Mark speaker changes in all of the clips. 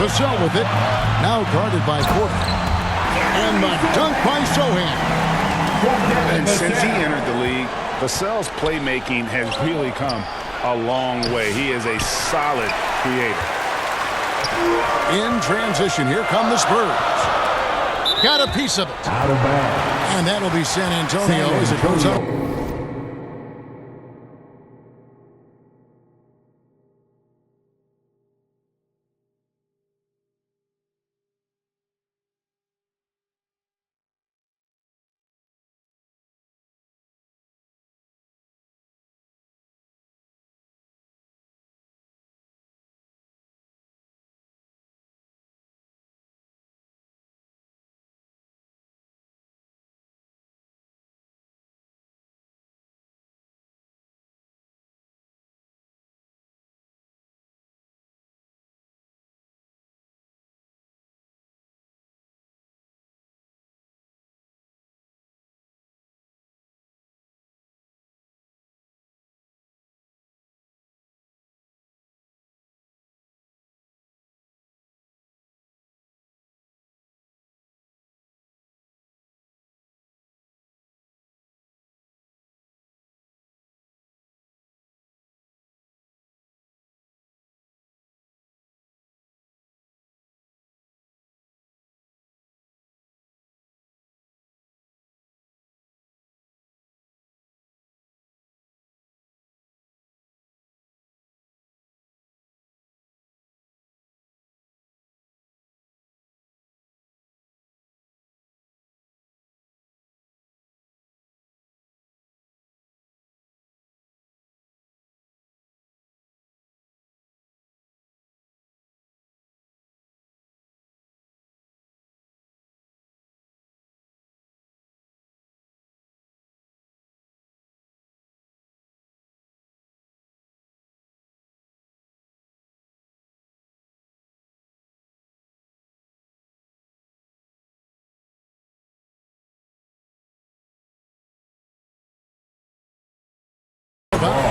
Speaker 1: Vassell with it. Now guarded by Porter. And the dunk by Sohan.
Speaker 2: And since he entered the league, Vassell's playmaking has really come a long way. He is a solid creator.
Speaker 1: In transition, here come the Spurs. Got a piece of it.
Speaker 3: Out of bounds.
Speaker 1: And that'll be San Antonio as it goes up.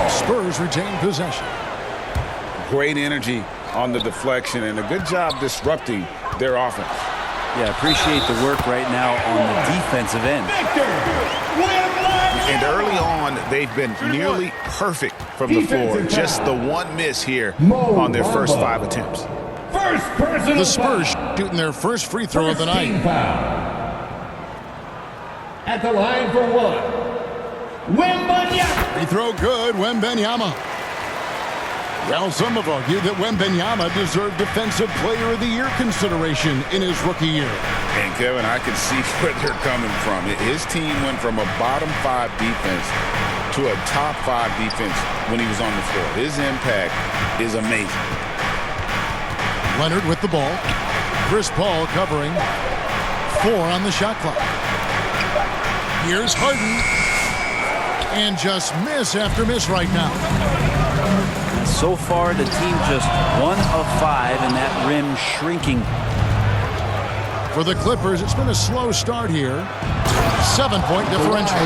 Speaker 1: Spurs retain possession.
Speaker 2: Great energy on the deflection and a good job disrupting their offense.
Speaker 4: Yeah, appreciate the work right now on the defensive end.
Speaker 2: And early on, they've been nearly perfect from the floor. Just the one miss here on their first 5 attempts.
Speaker 1: The Spurs shooting their first free throw of the night.
Speaker 3: At the line for one. Wembanyama.
Speaker 1: Free throw good, Wembanyama. Well, some have argued that Wembanyama deserved Defensive Player of the Year consideration in his rookie year.
Speaker 2: And Kevin, I can see where they're coming from. His team went from a bottom 5 defense to a top 5 defense when he was on the floor. His impact is amazing.
Speaker 1: Leonard with the ball. Chris Paul covering. 4 on the shot clock. Here's Harden. And just miss after miss right now.
Speaker 4: So far, the team just 1 of 5, and that rim shrinking.
Speaker 1: For the Clippers, it's been a slow start here. 7-point differential.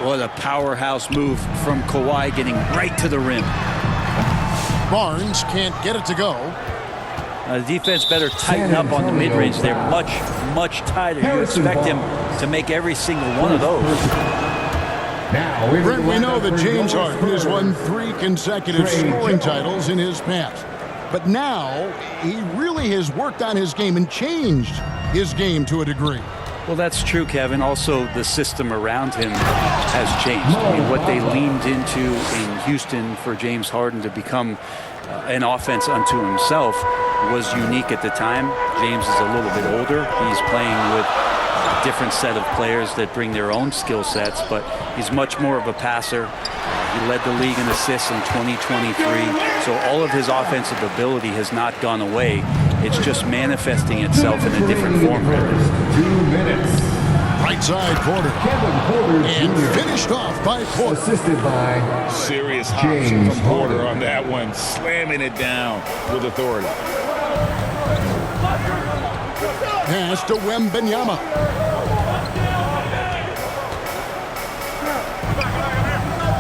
Speaker 4: What a powerhouse move from Kawhi, getting right to the rim.
Speaker 1: Barnes can't get it to go.
Speaker 4: The defense better tighten up on the mid-range. They're much, much tighter. You expect him to make every single one of those.
Speaker 3: Now,
Speaker 1: Brent, we know that James Harden has won 3 consecutive scoring titles in his past. But now, he really has worked on his game and changed his game to a degree.
Speaker 4: Well, that's true, Kevin. Also, the system around him has changed. I mean, what they leaned into in Houston for James Harden to become an offense unto himself was unique at the time. James is a little bit older. He's playing with a different set of players that bring their own skill sets, but he's much more of a passer. He led the league in assists in 2023, so all of his offensive ability has not gone away. It's just manifesting itself in a different form.
Speaker 3: 2 minutes.
Speaker 1: Right side Porter. And finished off by Porter.
Speaker 3: Assisted by
Speaker 2: Serious hops
Speaker 3: James
Speaker 2: from Porter
Speaker 3: Harden.
Speaker 2: on that one, slamming it down with authority.
Speaker 1: Pass to Wembanyama.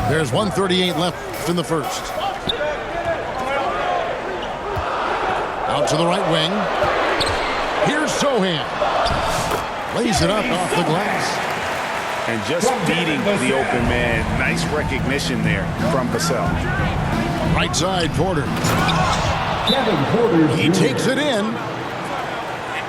Speaker 1: There's 1:38 left in the first. Out to the right wing. Here's Sohan. Lays it up off the glass.
Speaker 2: And just beating the open man. Nice recognition there from Vassell.
Speaker 1: Right side, Porter.
Speaker 3: Kevin Porter.
Speaker 1: He takes it in.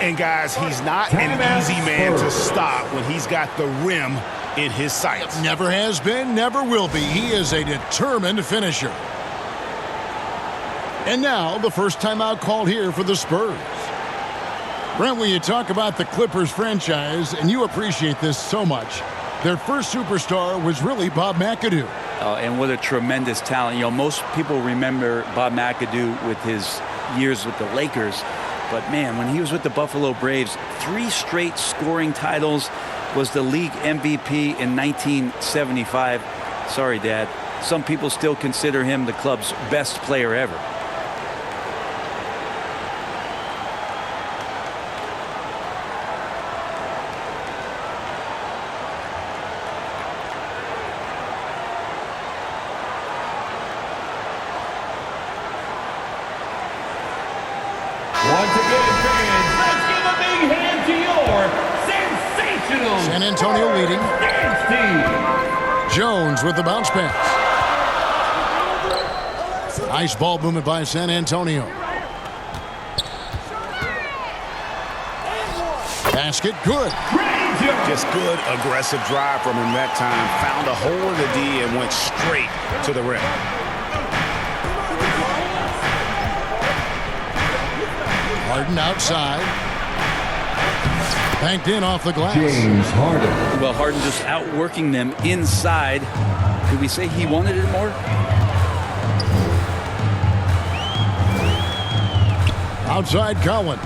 Speaker 2: And guys, he's not an easy man to stop when he's got the rim in his sights.
Speaker 1: Never has been, never will be. He is a determined finisher. And now, the first timeout called here for the Spurs. Brent, when you talk about the Clippers franchise, and you appreciate this so much, their first superstar was really Bob McAdoo.
Speaker 4: And what a tremendous talent. You know, most people remember Bob McAdoo with his years with the Lakers. But, man, when he was with the Buffalo Braves, 3 straight scoring titles, was the league MVP in 1975. Sorry, Dad. Some people still consider him the club's best player ever.
Speaker 3: Once again, fans, let's give a big hand to your sensational
Speaker 1: San Antonio leading.
Speaker 3: dance team.
Speaker 1: Jones with the bounce pass. Nice ball movement by San Antonio. Basket, good.
Speaker 2: Just good, aggressive drive from him that time. Found a hole in the D and went straight to the rim.
Speaker 1: Harden outside. Banked in off the glass.
Speaker 3: James Harden.
Speaker 4: Well, Harden just outworking them inside. Could we say he wanted it more?
Speaker 1: Outside Collins.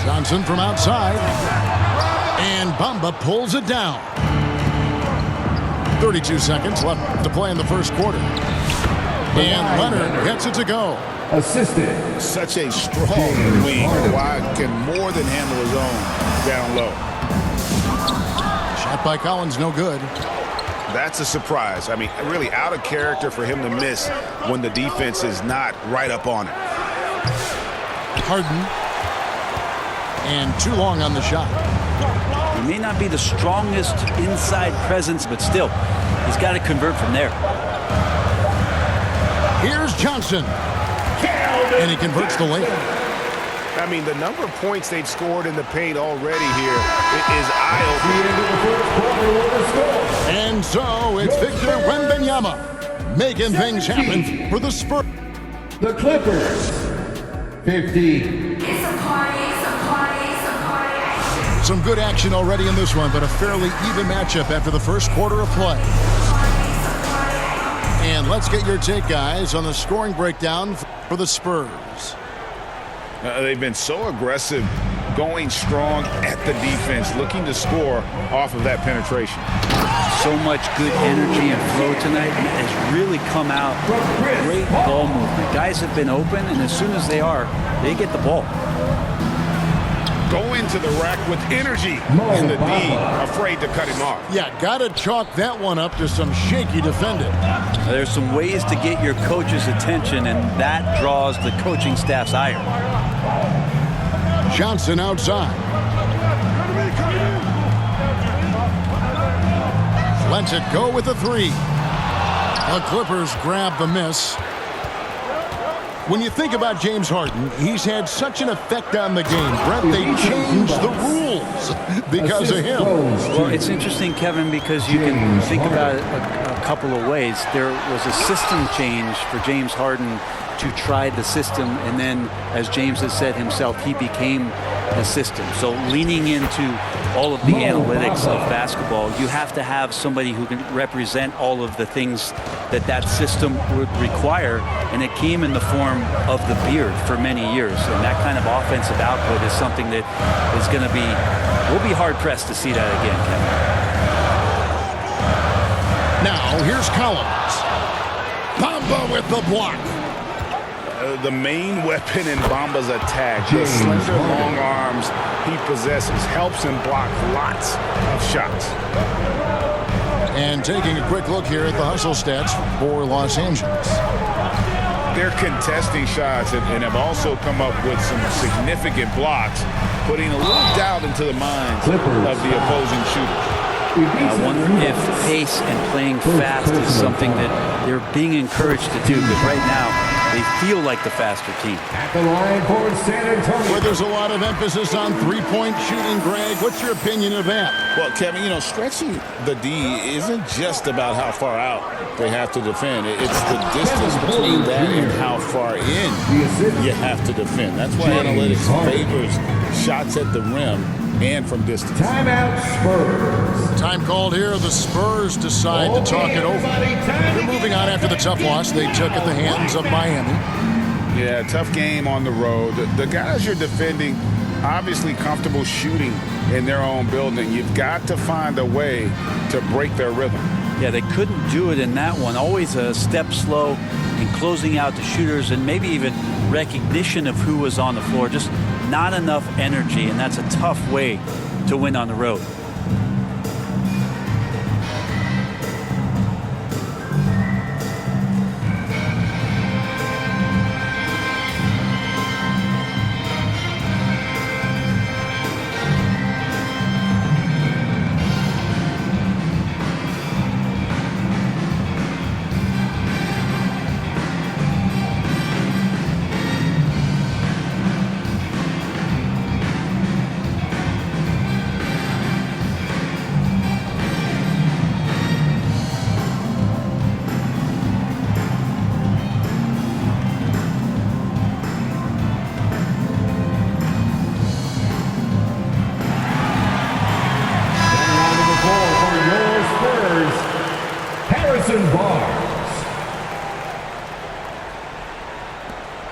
Speaker 1: Johnson from outside. And Bamba pulls it down. 32 seconds left to play in the first quarter. And Leonard gets it to go.
Speaker 3: Assistant.
Speaker 2: Such a strong wing. Kawhi can more than handle his own down low.
Speaker 1: Shot by Collins, no good.
Speaker 2: That's a surprise. I mean, really out of character for him to miss when the defense is not right up on it.
Speaker 1: Harden. And too long on the shot.
Speaker 4: He may not be the strongest inside presence, but still, he's got to convert from there.
Speaker 1: Here's Johnson. And he converts the lane.
Speaker 2: I mean, the number of points they've scored in the paint already here is eye-opening.
Speaker 1: And so it's Victor Wembanyama making things happen for the Spurs.
Speaker 3: The Clippers. 50.
Speaker 1: Some good action already in this one, but a fairly even matchup after the first quarter of play. And let's get your take, guys, on the scoring breakdown for the Spurs.
Speaker 2: They've been so aggressive, going strong at the defense, looking to score off of that penetration.
Speaker 4: So much good energy and flow tonight has really come out. Great ball movement. Guys have been open, and as soon as they are, they get the ball.
Speaker 2: Go into the rack with energy, and the D afraid to cut him off.
Speaker 1: Yeah, got to chalk that one up to some shaky defending.
Speaker 4: There's some ways to get your coach's attention, and that draws the coaching staff's ire.
Speaker 1: Johnson outside. Lets it go with a 3. The Clippers grab the miss. When you think about James Harden, he's had such an effect on the game. Brent, they changed the rules because of him.
Speaker 4: Well, it's interesting, Kevin, because you can think about it a couple of ways. There was a system change for James Harden to try the system, and then, as James has said himself, he became the system. So leaning into all of the analytics of basketball, you have to have somebody who can represent all of the things that system would require, and it came in the form of the beard for many years. And that kind of offensive output is something that is going to be, we'll be hard-pressed to see that again, Kevin.
Speaker 1: Now, here's Collins. Bamba with the block.
Speaker 2: The main weapon in Bamba's attack, the slender long arms he possesses, helps him block lots of shots.
Speaker 1: And taking a quick look here at the hustle stats for Los Angeles.
Speaker 2: they're contesting shots and have also come up with some significant blocks, putting a little doubt into the minds of the opposing shooters.
Speaker 4: I wonder if pace and playing fast is something that they're being encouraged to do, because right now they feel like the faster team.
Speaker 3: At the line for San Antonio.
Speaker 1: Where there's a lot of emphasis on three-point shooting, Greg. What's your opinion of that?
Speaker 2: Well, Kevin, stretching the D isn't just about how far out they have to defend. It's the distance between that and how far in you have to defend. That's why analytics favors shots at the rim and from distance.
Speaker 3: Timeout, Spurs.
Speaker 1: Time called here. The Spurs decide to talk it over. They're moving on after the tough loss they took at the hands of Miami.
Speaker 2: Yeah, tough game on the road. The guys you're defending, obviously comfortable shooting in their own building. You've got to find a way to break their rhythm.
Speaker 4: Yeah, they couldn't do it in that one. Always a step slow in closing out the shooters, and maybe even recognition of who was on the floor. Just not enough energy, and that's a tough way to win on the road.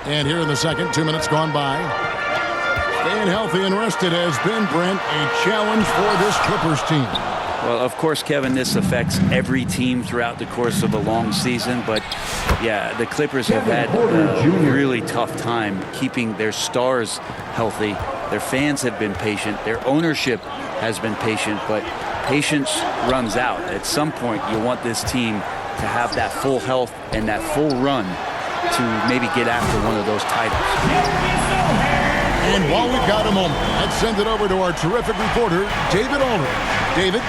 Speaker 1: And here in the second, 2 minutes gone by. Staying healthy and rested has been, Brent, a challenge for this Clippers team.
Speaker 4: Well, of course, Kevin, this affects every team throughout the course of a long season. But, yeah, the Clippers have had a really tough time keeping their stars healthy. Their fans have been patient. Their ownership has been patient. But patience runs out. At some point, you want this team to have that full health and that full run to maybe get after one of those titles.
Speaker 1: And while we've got a moment, let's send it over to our terrific reporter, David Aldridge. David?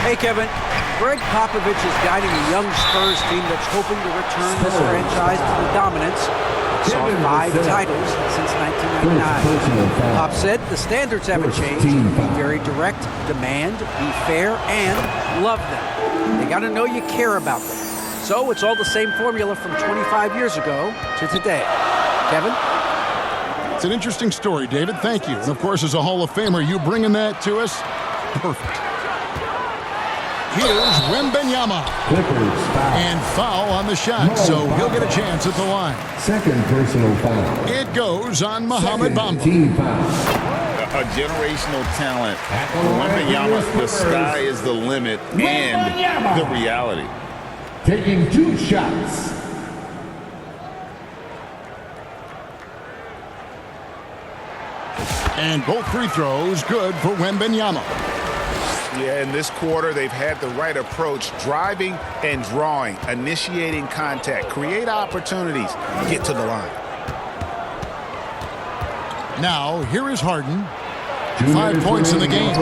Speaker 5: Hey, Kevin. Greg Popovich is guiding a young Spurs team that's hoping to return this franchise to the dominance. It saw 5 titles since 1999. Pop said the standards haven't changed. Be very direct, demand, be fair, and love them. They got to know you care about them. So it's all the same formula from 25 years ago to today. Kevin?
Speaker 1: It's an interesting story, David. Thank you. And, of course, as a Hall of Famer, you bringing that to us? Perfect. Here's Wembanyama.
Speaker 3: Clippers foul.
Speaker 1: And foul on the shot, so he'll get a chance at the line.
Speaker 3: Second personal foul.
Speaker 1: It goes on Mohamed Bamba.
Speaker 3: Team foul.
Speaker 2: A generational talent. Wembanyama, the sky is the limit and the reality.
Speaker 3: Taking 2 shots.
Speaker 1: And both free throws good for Wembanyama.
Speaker 2: Yeah, in this quarter, they've had the right approach, driving and drawing, initiating contact, create opportunities, get to the line.
Speaker 1: Now, here is Harden. 5 points in the game.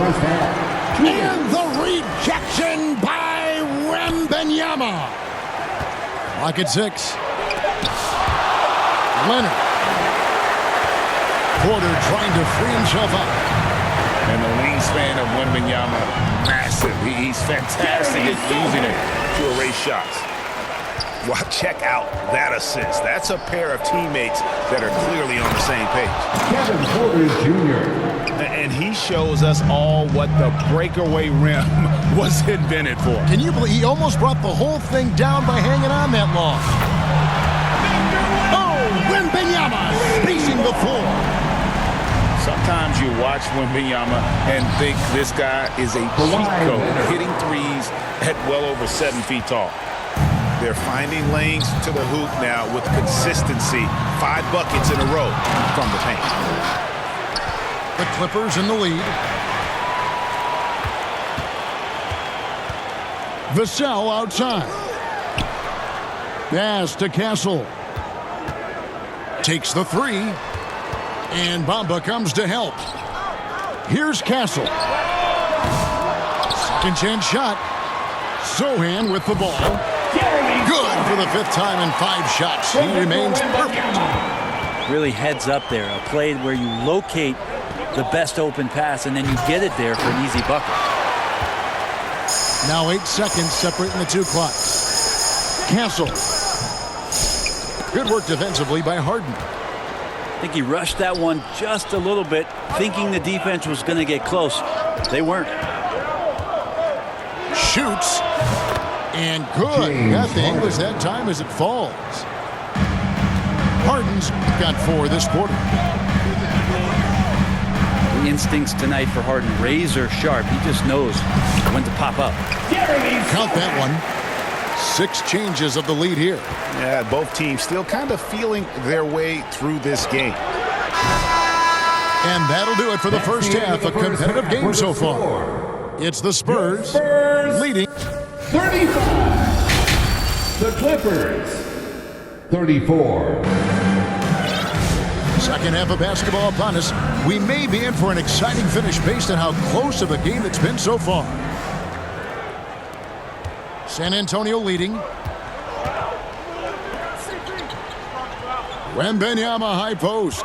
Speaker 1: And the rejection by Wembanyama. Lock at 6. Leonard. Porter trying to free himself up.
Speaker 2: And the wingspan of Wembanyama, massive. He's fantastic at using it to erase shots. Well, check out that assist. That's a pair of teammates that are clearly on the same page.
Speaker 3: Kevin Porter Jr.
Speaker 2: And he shows us all what the breakaway rim was invented for.
Speaker 1: Can you believe he almost brought the whole thing down by hanging on that long? Oh, Wembanyama spacing the floor.
Speaker 2: Sometimes you watch Wembanyama and think this guy is a cheat code, hitting threes at well over 7 feet tall. They're finding lanes to the hoop now with consistency. 5 buckets in a row from the paint.
Speaker 1: The Clippers in the lead. Vassell outside. Pass to Castle. Takes the three. And Bamba comes to help. Here's Castle. Second chance shot. Sohan with the ball. Good for the 5th time in 5 shots. He remains perfect.
Speaker 4: Really heads up there. A play where you locate the best open pass and then you get it there for an easy bucket.
Speaker 1: Now 8 seconds separating the 2 clocks. Castle. Good work defensively by Harden.
Speaker 4: I think he rushed that one just a little bit, thinking the defense was going to get close. They weren't.
Speaker 1: Shoots. And good. Got the English that time as it falls. Harden's got 4 this quarter.
Speaker 4: The instincts tonight for Harden, razor sharp. He just knows when to pop up.
Speaker 1: Count that one. 6 changes of the lead here.
Speaker 2: Yeah, both teams still kind of feeling their way through this game.
Speaker 1: And that'll do it for the first half. A competitive game so far. It's the Spurs leading
Speaker 3: 35. The Clippers 34.
Speaker 1: Second half of basketball upon us. We may be in for an exciting finish based on how close of a game it's been so far. San Antonio leading. Wembanyama high post.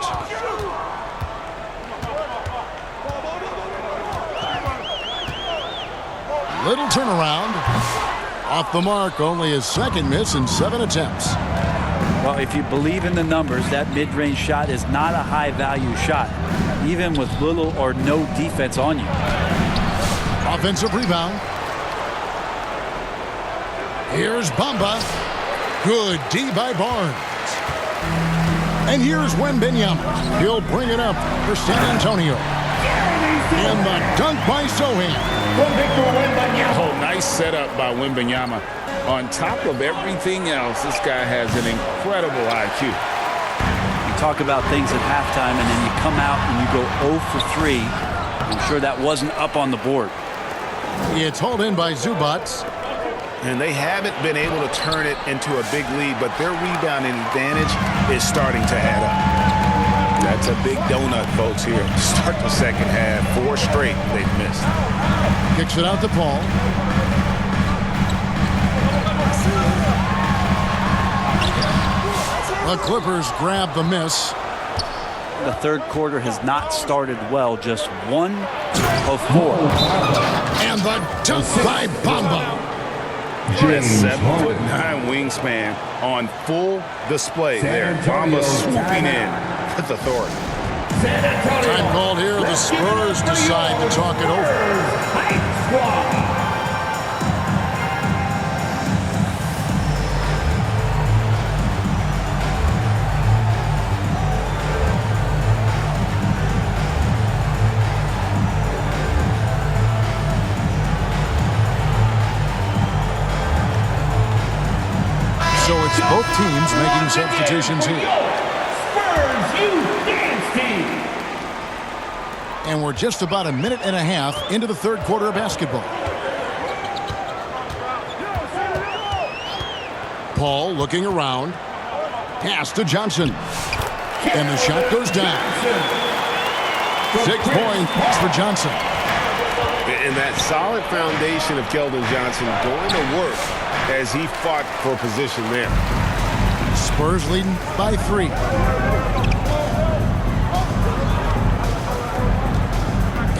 Speaker 1: Little turnaround. Off the mark, only his 2nd miss in 7 attempts.
Speaker 4: Well, if you believe in the numbers, that mid-range shot is not a high-value shot, even with little or no defense on you.
Speaker 1: Offensive rebound. Here's Bamba. Good D by Barnes. And here's Wembanyama. He'll bring it up for San Antonio. And the dunk by Sohan.
Speaker 2: Oh, nice setup by Wembanyama. On top of everything else, this guy has an incredible IQ.
Speaker 4: You talk about things at halftime, and then you come out and you go 0 for 3. I'm sure that wasn't up on the board.
Speaker 1: It's hauled in by Zubac.
Speaker 2: And they haven't been able to turn it into a big lead, but their rebounding advantage is starting to add up. That's a big donut, folks, here. Start the second half. 4 straight they've missed.
Speaker 1: Kicks it out to Paul. The Clippers grab the miss.
Speaker 4: The third quarter has not started well, just 1 of 4.
Speaker 1: And the dunk by Bamba.
Speaker 2: That 7'9" wingspan on full display there. Bamba swooping in with authority.
Speaker 1: Time called here. The Spurs decide to talk it over. So it's both teams making substitutions here.
Speaker 3: Spurs Youth Dance Team.
Speaker 1: And we're just about a minute and a half into the third quarter of basketball. Paul looking around. Pass to Johnson. And the shot goes down. 6 points for Johnson.
Speaker 2: And that solid foundation of Keldon Johnson going to work as he fought for position there.
Speaker 1: Spurs leading by 3.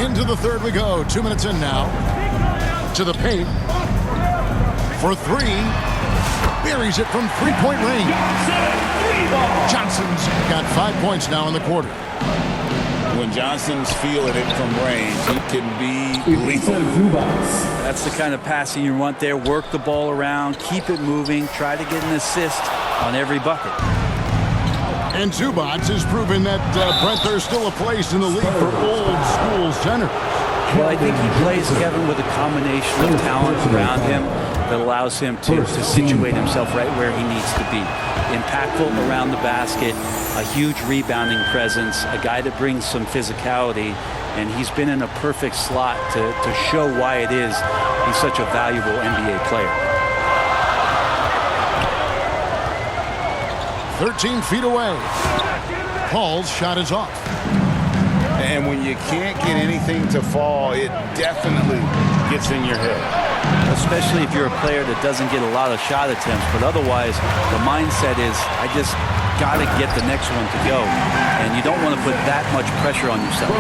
Speaker 1: Into the third we go. 2 minutes in now. To the paint. For 3. Buries it from 3-point range. Johnson's got 5 points now in the quarter.
Speaker 2: When Johnson's feeling it from range, he can be lethal.
Speaker 4: That's the kind of passing you want there. Work the ball around, keep it moving, try to get an assist on every bucket.
Speaker 1: And Zubac has proven that, Brent, there's still a place in the league for old school centers.
Speaker 4: Well, I think he plays, Kevin, with a combination of talent around him that allows him to situate himself right where he needs to be. Impactful around the basket, a huge rebounding presence, a guy that brings some physicality, and he's been in a perfect slot to show why it is he's such a valuable NBA player.
Speaker 1: 13 feet away. Paul's shot is off.
Speaker 2: And when you can't get anything to fall, it definitely gets in your head.
Speaker 4: Especially if you're a player that doesn't get a lot of shot attempts. But otherwise, the mindset is, I just got to get the next one to go. And you don't want to put that much pressure on yourself.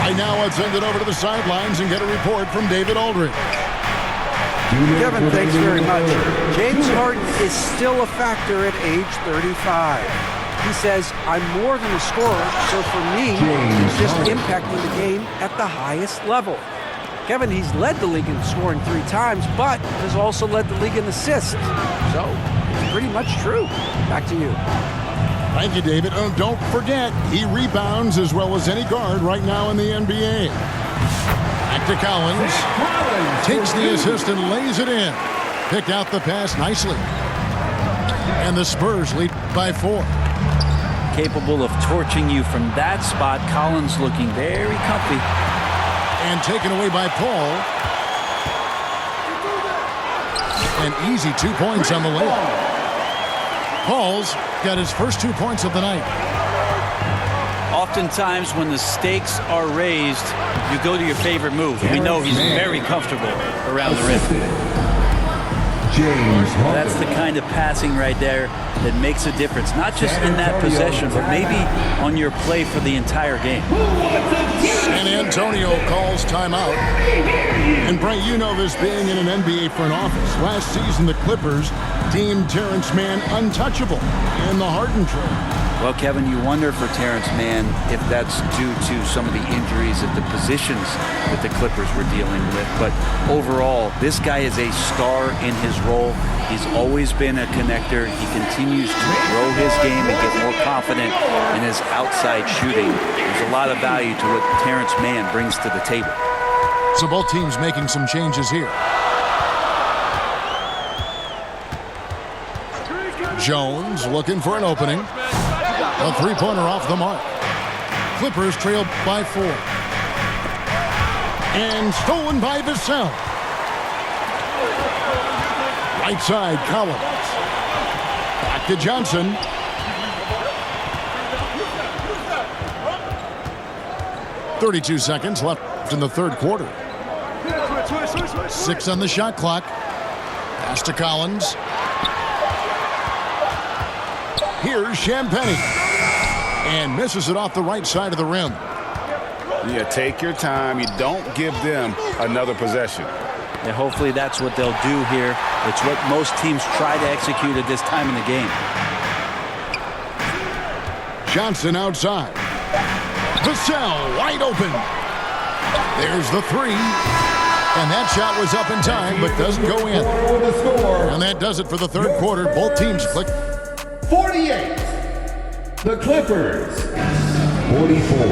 Speaker 1: Right now, let's send it over to the sidelines and get a report from David Aldridge.
Speaker 5: Kevin, thanks very much. James Harden is still a factor at age 35. He says, I'm more than a scorer, so for me, he's just impacting the game at the highest level. Kevin, he's led the league in scoring 3 times, but has also led the league in assists. So, it's pretty much true. Back to you.
Speaker 1: Thank you, David. Oh, don't forget, he rebounds as well as any guard right now in the NBA. Back to Collins. Takes the assist and lays it in. Picked out the pass nicely. And the Spurs lead by 4.
Speaker 4: Capable of torching you from that spot. Collins looking very comfy.
Speaker 1: And taken away by Paul. An easy 2 points on the layup. Paul's got his first 2 points of the night.
Speaker 4: Oftentimes when the stakes are raised, you go to your favorite move. We know he's very comfortable around the rim. That's the kind of passing right there that makes a difference, not just in that possession, but maybe on your play for the entire game.
Speaker 1: San Antonio calls timeout. And Brent, you know this being in an NBA front office. Last season, the Clippers deemed Terrence Mann untouchable in the Harden trade.
Speaker 4: Well, Kevin, you wonder for Terrence Mann if that's due to some of the injuries at the positions that the Clippers were dealing with. But overall, this guy is a star in his role. He's always been a connector. He continues to grow his game and get more confident in his outside shooting. There's a lot of value to what Terrence Mann brings to the table.
Speaker 1: So both teams making some changes here. Jones looking for an opening. A three-pointer off the mark. Clippers trail by 4. And stolen by Vassell. Right side, Collins. Back to Johnson. .32 seconds left in the third quarter. 6 on the shot clock. Pass to Collins. Here's Champagnie. And misses it off the right side of the rim.
Speaker 2: Yeah, take your time. You don't give them another possession.
Speaker 4: And hopefully that's what they'll do here. It's what most teams try to execute at this time in the game.
Speaker 1: Johnson outside. Vassell wide open. There's the 3. And that shot was up in time, but doesn't go in. And that does it for the third quarter. Both teams click.
Speaker 3: 48. The Clippers. 44.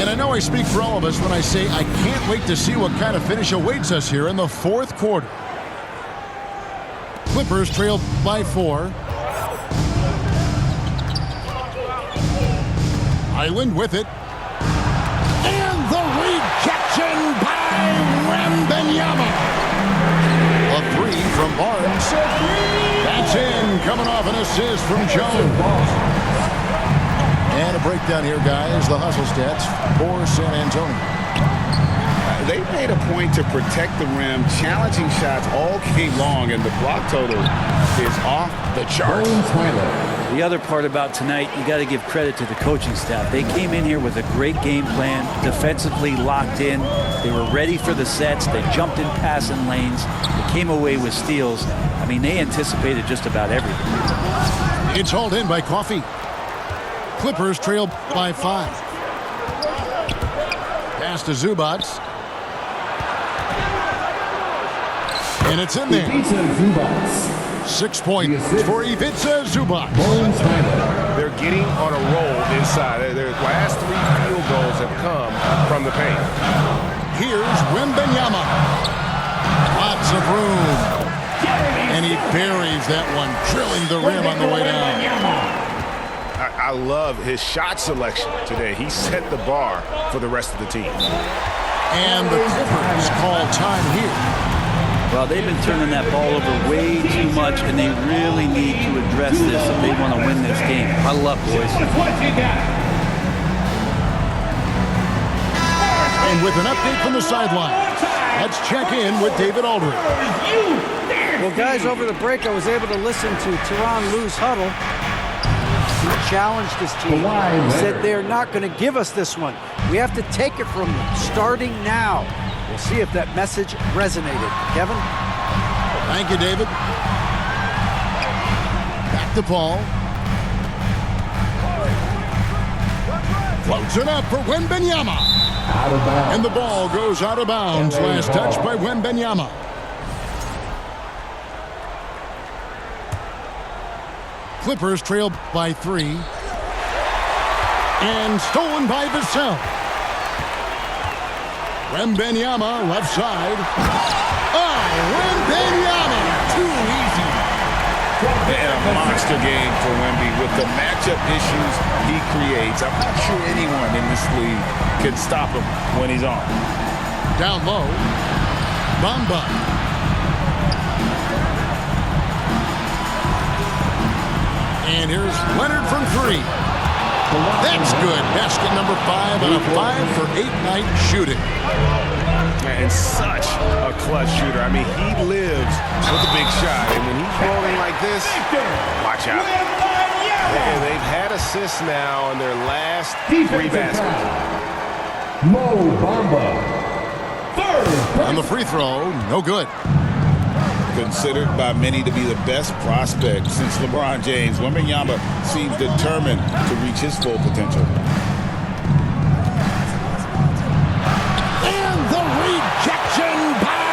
Speaker 1: And I know I speak for all of us when I say I can't wait to see what kind of finish awaits us here in the fourth quarter. Clippers trailed by 4. Island with it. And the rejection by Wembanyama. A 3 from Barnes. That's in, coming off an assist from Jones. And a breakdown here, guys. The hustle stats for San Antonio.
Speaker 2: They made a point to protect the rim, challenging shots all game long, and the block total is off the charts.
Speaker 4: The other part about tonight, you got to give credit to the coaching staff. They came in here with a great game plan, defensively locked in. They were ready for the sets. They jumped in passing lanes. They came away with steals. I mean, they anticipated just about everything.
Speaker 1: It's hauled in by Coffey. Clippers trail by 5. Pass to Zubac. And it's in there. 6 points for Ivica Zubac.
Speaker 2: They're getting on a roll inside. Their last 3 field goals have come from the paint.
Speaker 1: Here's Wembanyama. Lots of room. And he buries that one, drilling the rim on the way down.
Speaker 2: I love his shot selection today. He set the bar for the rest of the team.
Speaker 1: And the Clippers call time here.
Speaker 4: Well, they've been turning that ball over way too much, and they really need to address this if they want to win this game. Huddle up, boys.
Speaker 3: What you got?
Speaker 1: And with an update from the sidelines, let's check in with David Aldridge.
Speaker 5: Well, guys, over the break, I was able to listen to Tyronn Lue's huddle. He challenged his team. He said they're not going to give us this one. We have to take it from them, starting now. We'll see if that message resonated. Kevin?
Speaker 1: Thank you, David. Back to Paul. Floats it up for Wembanyama.
Speaker 3: Out of bounds.
Speaker 1: And the ball goes out of bounds. Last touch by Wembanyama. Clippers trail by 3. And stolen by Vassell. Wembanyama, left side. Oh, Wembanyama! Too easy.
Speaker 2: And a monster game for Wemby with the matchup issues he creates. I'm not sure anyone in this league can stop him when he's on.
Speaker 1: Down low. Bamba. And here's Leonard from 3. That's good. Basket number 5 on a 5-for-8 night shooting.
Speaker 6: And such a clutch shooter. I mean, he lives with a big shot. And when he's rolling like this, watch out. And they've had assists now on their last 3 baskets.
Speaker 3: Mo Bamba.
Speaker 1: On the free throw, no good.
Speaker 2: Considered by many to be the best prospect since LeBron James, Wembanyama seems determined to reach his full potential.
Speaker 1: And the rejection by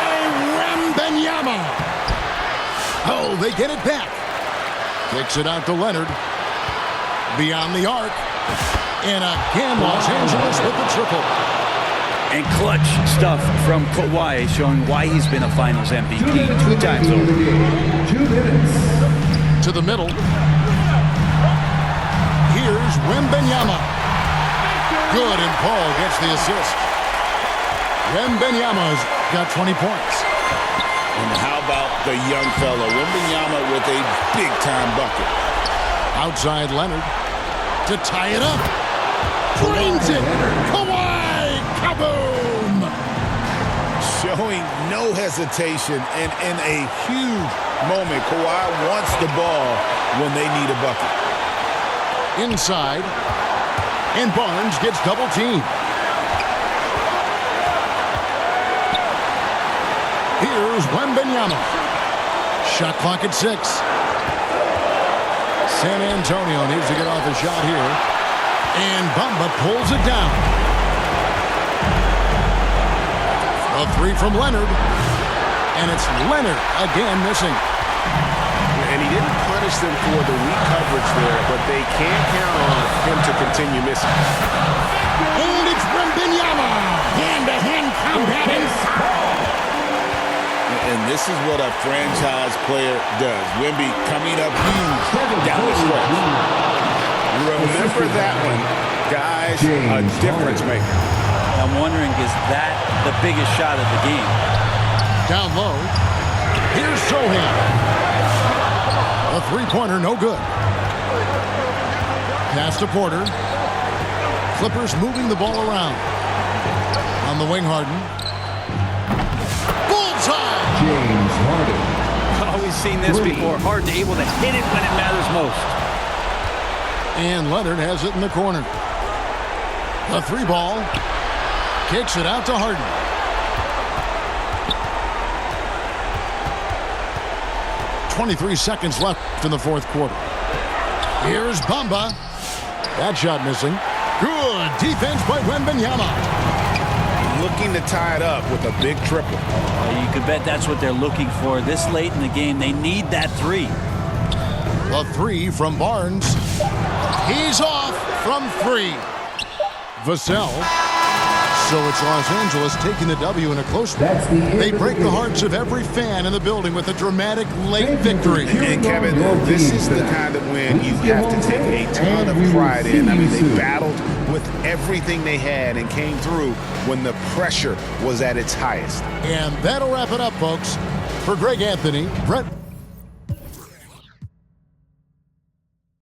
Speaker 1: Wembanyama. Oh, they get it back. Kicks it out to Leonard. Beyond the arc. And again, Los Angeles with the triple.
Speaker 4: And clutch stuff from Kawhi, showing why he's been a Finals MVP 2 times over.
Speaker 3: 2 minutes.
Speaker 1: To the middle. Here's Wembanyama. Good, and Paul gets the assist. Wembanyama's got 20 points.
Speaker 2: And how about the young fella, Wembanyama with a big-time bucket.
Speaker 1: Outside Leonard to tie it up. Drains it. Kawhi. Kaboom!
Speaker 2: Showing no hesitation, and in a huge moment, Kawhi wants the ball when they need a bucket.
Speaker 1: Inside, and Barnes gets double teamed. Here's Wembanyama. Shot clock at 6. San Antonio needs to get off a shot here. And Bamba pulls it down. A 3 from Leonard. And it's Leonard again missing.
Speaker 6: And he didn't punish them for the weak coverage there, but they can't count on him to continue missing.
Speaker 1: And it's Wembanyama. Hand-to-hand combat inside.
Speaker 2: And this is what a franchise player does. Wemby coming up huge down the stretch.
Speaker 6: Remember that one. Guys, a difference maker.
Speaker 4: I'm wondering, is that the biggest shot of the game?
Speaker 1: Down low. Here's Sohan. A 3-pointer, no good. Pass to Porter. Clippers moving the ball around. On the wing, Harden. Bullseye!
Speaker 3: James Harden.
Speaker 4: Always seen this before. Harden able to hit it when it matters most.
Speaker 1: And Leonard has it in the corner. The 3-ball. Kicks it out to Harden. .23 seconds left in the 4th quarter. Here's Bamba. That shot missing. Good defense by Wembanyama.
Speaker 2: Looking to tie it up with a big triple.
Speaker 4: You could bet that's what they're looking for this late in the game. They need that 3.
Speaker 1: A 3 from Barnes. He's off from 3. Vassell. So it's Los Angeles taking the W in a close one. They break the hearts of every fan in the building with a dramatic late victory.
Speaker 2: And Kevin, this is the kind of win you have to take a ton of pride in. I mean, they battled with everything they had and came through when the pressure was at its highest.
Speaker 1: And that'll wrap it up, folks. For Greg Anthony, Brett